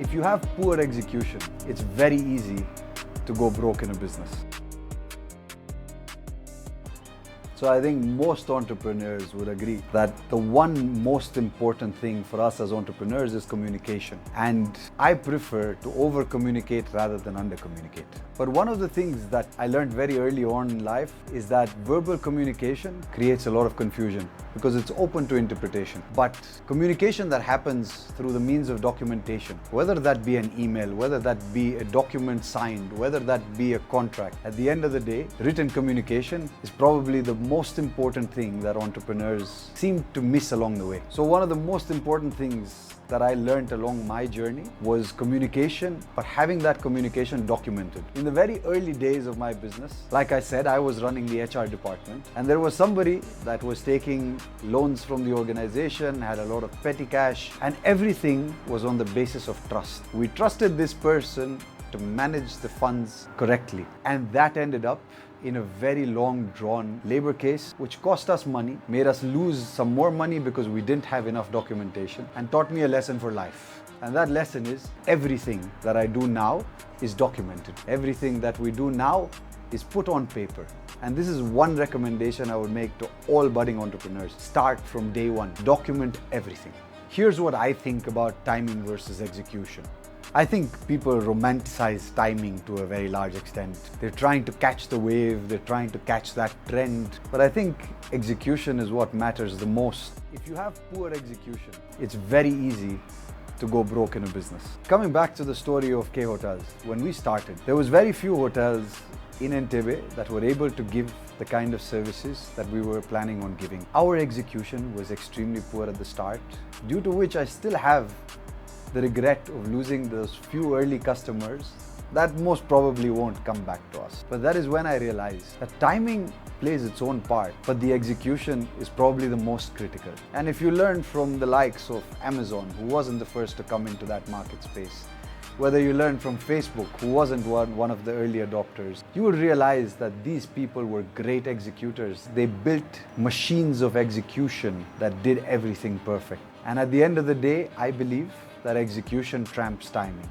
If you have poor execution, it's very easy to go broke in a business. So I think most entrepreneurs would agree that the one most important thing for us as entrepreneurs is communication. And I prefer to over-communicate rather than under-communicate. But one of the things that I learned very early on in life is that verbal communication creates a lot of confusion because it's open to interpretation. But communication that happens through the means of documentation, whether that be an email, whether that be a document signed, whether that be a contract, at the end of the day, written communication is probably the most important thing that entrepreneurs seem to miss along the way. So one of the most important things that I learned along my journey was communication, but having that communication documented. In the very early days of my business, like I said, I was running the HR department, and there was somebody that was taking loans from the organization, had a lot of petty cash, and everything was on the basis of trust. We trusted this person to manage the funds correctly, and that ended up in a very long drawn labor case, which cost us money, made us lose some more money because we didn't have enough documentation, and taught me a lesson for life. And that lesson is everything that I do now is documented. Everything that we do now is put on paper. And this is one recommendation I would make to all budding entrepreneurs. Start from day one. Document everything. Here's what I think about timing versus execution. I think people romanticize timing to a very large extent. They're trying to catch the wave, they're trying to catch that trend. But I think execution is what matters the most. If you have poor execution, it's very easy to go broke in a business. Coming back to the story of K Hotels, when we started, there was very few hotels in Entebbe that were able to give the kind of services that we were planning on giving. Our execution was extremely poor at the start, due to which I still have the regret of losing those few early customers that most probably won't come back to us. But that is when I realized that timing plays its own part, but the execution is probably the most critical. And if you learn from the likes of Amazon, who wasn't the first to come into that market space, whether you learn from Facebook, who wasn't one of the early adopters, you will realize that these people were great executors. They built machines of execution that did everything perfect. And at the end of the day, I believe that execution trumps timing.